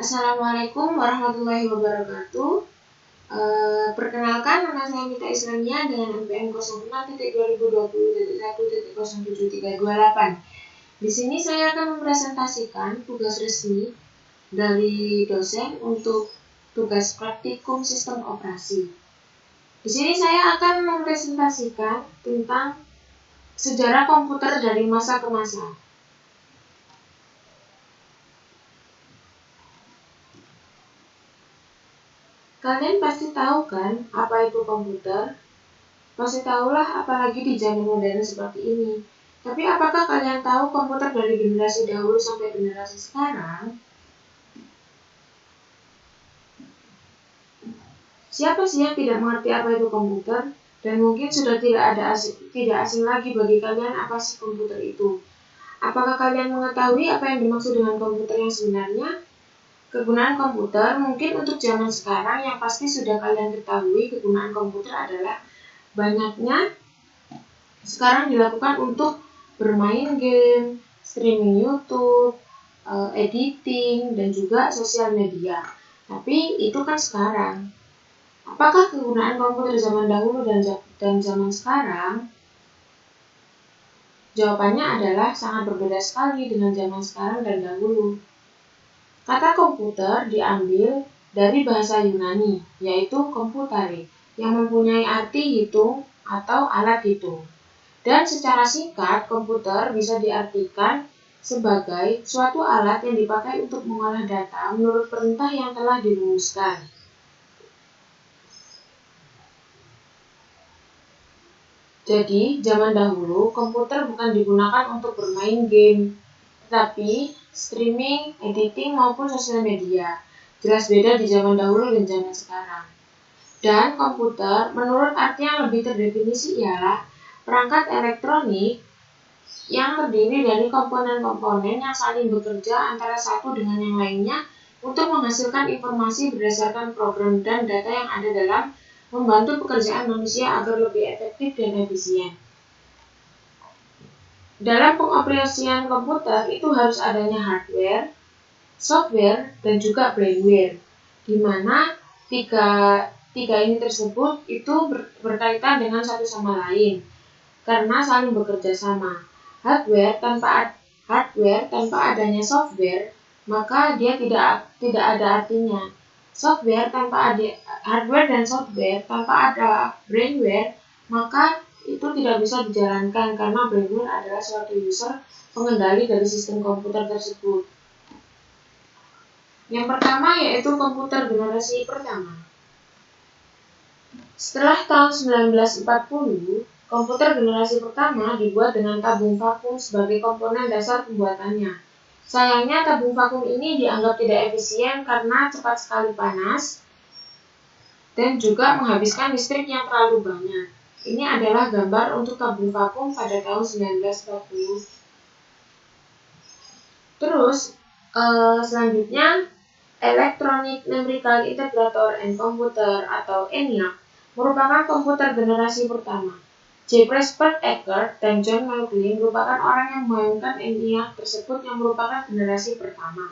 Assalamualaikum warahmatullahi wabarakatuh. Perkenalkan, nama saya Mita Islamia dengan NPM 06.2020.1.07.328. Di sini saya akan mempresentasikan tugas resmi dari dosen untuk tugas praktikum sistem operasi. Di sini saya akan mempresentasikan tentang sejarah komputer dari masa ke masa. Kalian pasti tahu kan apa itu komputer? Pasti tahulah, apalagi di zaman modern seperti ini. Tapi apakah kalian tahu komputer dari generasi dahulu sampai generasi sekarang? Siapa sih yang tidak mengerti apa itu komputer? Dan mungkin sudah tidak asing lagi bagi kalian apa sih komputer itu. Apakah kalian mengetahui apa yang dimaksud dengan komputer yang sebenarnya? Kegunaan komputer mungkin untuk zaman sekarang yang pasti sudah kalian ketahui. Kegunaan komputer adalah banyaknya sekarang dilakukan untuk bermain game, streaming YouTube, editing, dan juga sosial media. Tapi itu kan sekarang. Apakah kegunaan komputer zaman dahulu dan zaman sekarang? Jawabannya adalah sangat berbeda sekali dengan zaman sekarang dan dahulu. Kata komputer diambil dari bahasa Yunani, yaitu computare, yang mempunyai arti hitung atau alat hitung. Dan secara singkat, komputer bisa diartikan sebagai suatu alat yang dipakai untuk mengolah data menurut perintah yang telah dirumuskan. Jadi, zaman dahulu, komputer bukan digunakan untuk bermain game, tetapi streaming, editing, maupun sosial media. Jelas beda di zaman dahulu dan zaman sekarang. Dan komputer, menurut arti yang lebih terdefinisi ialah perangkat elektronik yang terdiri dari komponen-komponen yang saling bekerja antara satu dengan yang lainnya untuk menghasilkan informasi berdasarkan program dan data yang ada dalam membantu pekerjaan manusia agar lebih efektif dan efisien. Dalam pengoperasian komputer itu harus adanya hardware, software, dan juga brainware, di mana tiga ini tersebut itu berkaitan dengan satu sama lain karena saling bekerja sama. Hardware tanpa adanya software, maka dia tidak ada artinya. Hardware dan software tanpa ada brainware, maka itu tidak bisa dijalankan karena brainware adalah suatu user pengendali dari sistem komputer tersebut. Yang pertama yaitu komputer generasi pertama. Setelah tahun 1940, komputer generasi pertama dibuat dengan tabung vakum sebagai komponen dasar pembuatannya. Sayangnya tabung vakum ini dianggap tidak efisien karena cepat sekali panas dan juga menghabiskan listrik yang terlalu banyak. Ini adalah gambar untuk tabung vakum pada tahun 1940. Terus, selanjutnya, Electronic Numerical Integrator and Computer atau ENIAC merupakan komputer generasi pertama. J. Prescott Eckert dan John McLean merupakan orang yang mengembangkan ENIAC tersebut yang merupakan generasi pertama.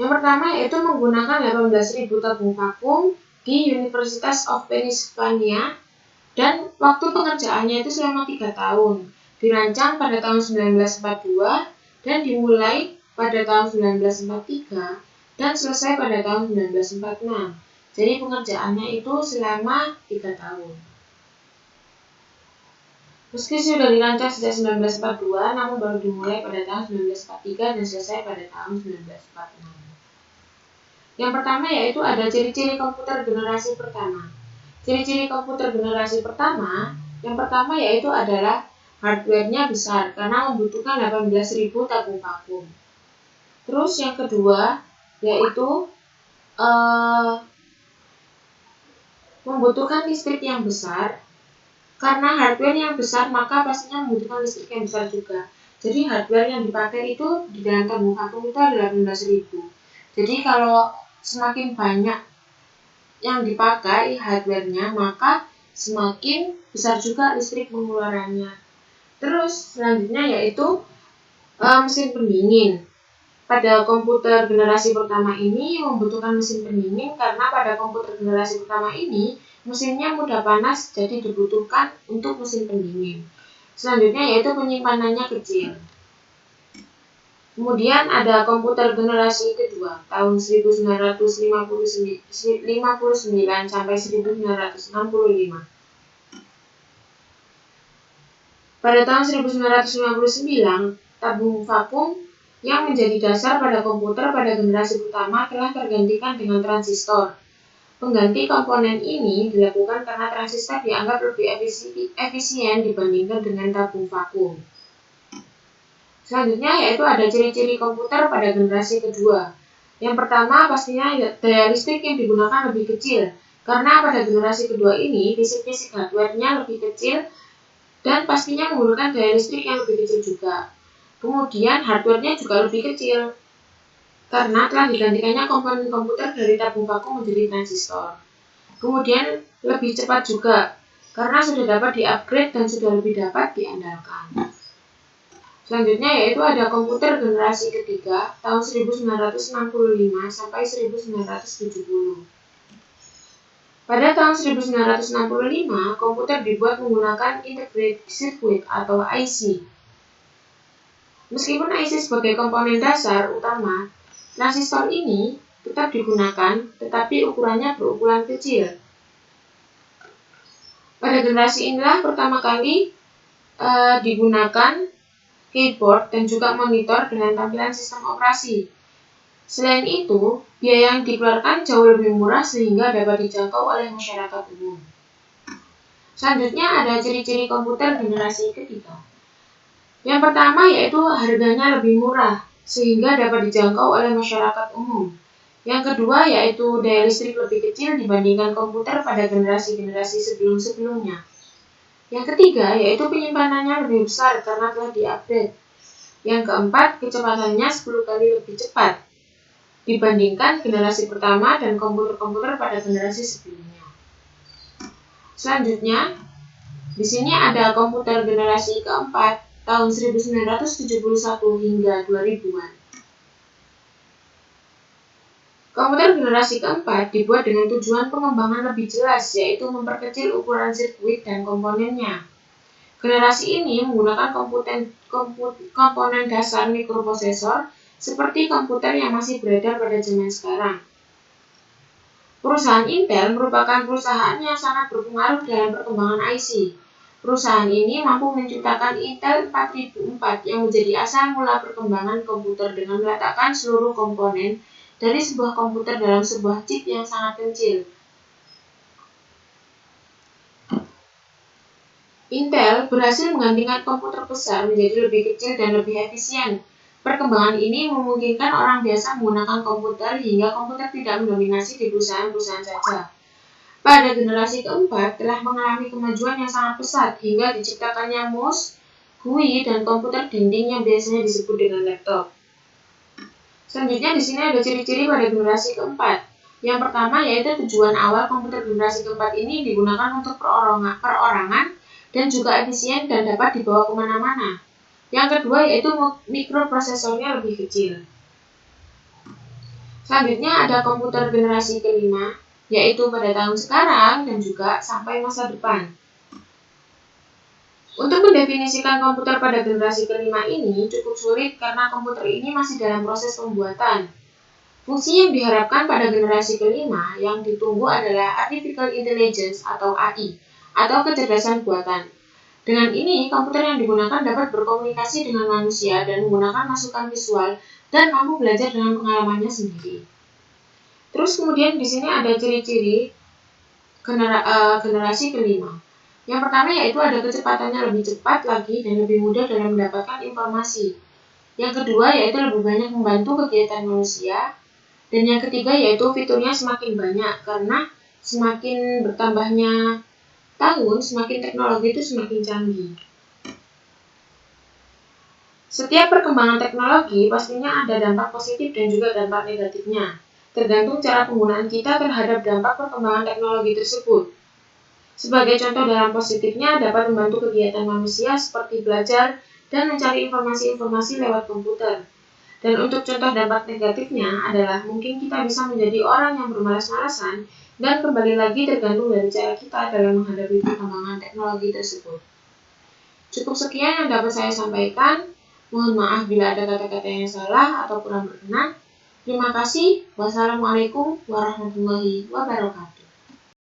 Yang pertama yaitu menggunakan 18.000 tabung vakum di University of Pennsylvania dan waktu pengerjaannya itu selama 3 tahun. Dirancang pada tahun 1942 dan dimulai pada tahun 1943 dan selesai pada tahun 1946. Jadi pengerjaannya itu selama 3 tahun. Meski sudah dirancang sejak 1942, namun baru dimulai pada tahun 1943 dan selesai pada tahun 1946. Yang pertama yaitu ada ciri-ciri komputer generasi pertama. Ciri-ciri komputer generasi pertama, yang pertama yaitu adalah hardware-nya besar karena membutuhkan 18.000 tabung vakum. Terus yang kedua yaitu membutuhkan listrik yang besar. Karena hardware yang besar maka pastinya membutuhkan listrik yang besar juga. Jadi hardware yang dipakai itu di dalam tabung vakum itu adalah 18.000. Jadi kalau semakin banyak yang dipakai hardware-nya, maka semakin besar juga listrik pengeluarannya. Terus selanjutnya yaitu mesin pendingin. pada komputer generasi pertama ini membutuhkan mesin pendingin karena pada komputer generasi pertama ini mesinnya mudah panas, jadi dibutuhkan untuk mesin pendingin. Selanjutnya yaitu penyimpanannya kecil. Kemudian ada komputer generasi kedua tahun 1959 sampai 1965. Pada tahun 1959, tabung vakum yang menjadi dasar pada komputer pada generasi pertama telah tergantikan dengan transistor. Pengganti komponen ini dilakukan karena transistor dianggap lebih efisien dibandingkan dengan tabung vakum. Selanjutnya yaitu ada ciri-ciri komputer pada generasi kedua. Yang pertama pastinya daya listrik yang digunakan lebih kecil, karena pada generasi kedua ini fisik-fisik hardware-nya lebih kecil dan pastinya menggunakan daya listrik yang lebih kecil juga. Kemudian hardware-nya juga lebih kecil, karena telah digantikannya komponen komputer dari tabung vakum menjadi transistor. Kemudian lebih cepat juga, karena sudah dapat di-upgrade dan sudah lebih dapat diandalkan. Selanjutnya yaitu ada komputer generasi ketiga tahun 1965 sampai 1970. Pada tahun 1965, komputer dibuat menggunakan integrated circuit atau IC. Meskipun IC sebagai komponen dasar utama, transistor ini tetap digunakan, tetapi ukurannya berukuran kecil. Pada generasi inilah pertama kali digunakan keyboard dan juga monitor dengan tampilan sistem operasi. Selain itu, biaya yang dikeluarkan jauh lebih murah sehingga dapat dijangkau oleh masyarakat umum. Selanjutnya ada ciri-ciri komputer generasi ketiga. Yang pertama yaitu harganya lebih murah sehingga dapat dijangkau oleh masyarakat umum. Yang kedua yaitu daya listrik lebih kecil dibandingkan komputer pada generasi-generasi sebelum-sebelumnya. Yang ketiga yaitu penyimpanannya lebih besar karena telah diupdate. Yang keempat, kecepatannya 10 kali lebih cepat dibandingkan generasi pertama dan komputer-komputer pada generasi sebelumnya. Selanjutnya, di sini ada komputer generasi keempat tahun 1971 hingga 2000-an. Komputer generasi keempat dibuat dengan tujuan pengembangan lebih jelas, yaitu memperkecil ukuran sirkuit dan komponennya. Generasi ini menggunakan komponen dasar mikroprosesor seperti komputer yang masih beredar pada zaman sekarang. Perusahaan Intel merupakan perusahaan yang sangat berpengaruh dalam perkembangan IC. Perusahaan ini mampu menciptakan Intel 4004 yang menjadi asal mula perkembangan komputer dengan meletakkan seluruh komponen dari sebuah komputer dalam sebuah chip yang sangat kecil. Intel berhasil menggantikan komputer besar menjadi lebih kecil dan lebih efisien. Perkembangan ini memungkinkan orang biasa menggunakan komputer hingga komputer tidak mendominasi di perusahaan-perusahaan saja. Pada generasi keempat telah mengalami kemajuan yang sangat pesat hingga diciptakannya mouse, GUI, dan komputer dinding yang biasanya disebut dengan laptop. Selanjutnya di sini ada ciri-ciri pada generasi keempat. Yang pertama yaitu tujuan awal komputer generasi keempat ini digunakan untuk perorangan dan juga efisien dan dapat dibawa kemana-mana. Yang kedua yaitu mikroprosesornya lebih kecil. Selanjutnya ada komputer generasi kelima, yaitu pada tahun sekarang dan juga sampai masa depan. Untuk mendefinisikan komputer pada generasi kelima ini cukup sulit karena komputer ini masih dalam proses pembuatan. Fungsi yang diharapkan pada generasi kelima yang ditunggu adalah Artificial Intelligence atau AI, atau kecerdasan buatan. Dengan ini, komputer yang digunakan dapat berkomunikasi dengan manusia dan menggunakan masukan visual dan mampu belajar dengan pengalamannya sendiri. Terus kemudian di sini ada ciri-ciri generasi kelima. Yang pertama yaitu ada kecepatannya lebih cepat lagi dan lebih mudah dalam mendapatkan informasi. Yang kedua yaitu lebih banyak membantu kegiatan manusia. Dan yang ketiga yaitu fiturnya semakin banyak karena semakin bertambahnya tahun, semakin teknologi itu semakin canggih. Setiap perkembangan teknologi pastinya ada dampak positif dan juga dampak negatifnya. Tergantung cara penggunaan kita terhadap dampak perkembangan teknologi tersebut. Sebagai contoh dalam positifnya dapat membantu kegiatan manusia seperti belajar dan mencari informasi-informasi lewat komputer. Dan untuk contoh dampak negatifnya adalah mungkin kita bisa menjadi orang yang bermalas-malasan dan kembali lagi tergantung dari cara kita dalam menghadapi perkembangan teknologi tersebut. Cukup sekian yang dapat saya sampaikan. Mohon maaf bila ada kata-kata yang salah atau kurang berkenan. Terima kasih. Wassalamualaikum warahmatullahi wabarakatuh.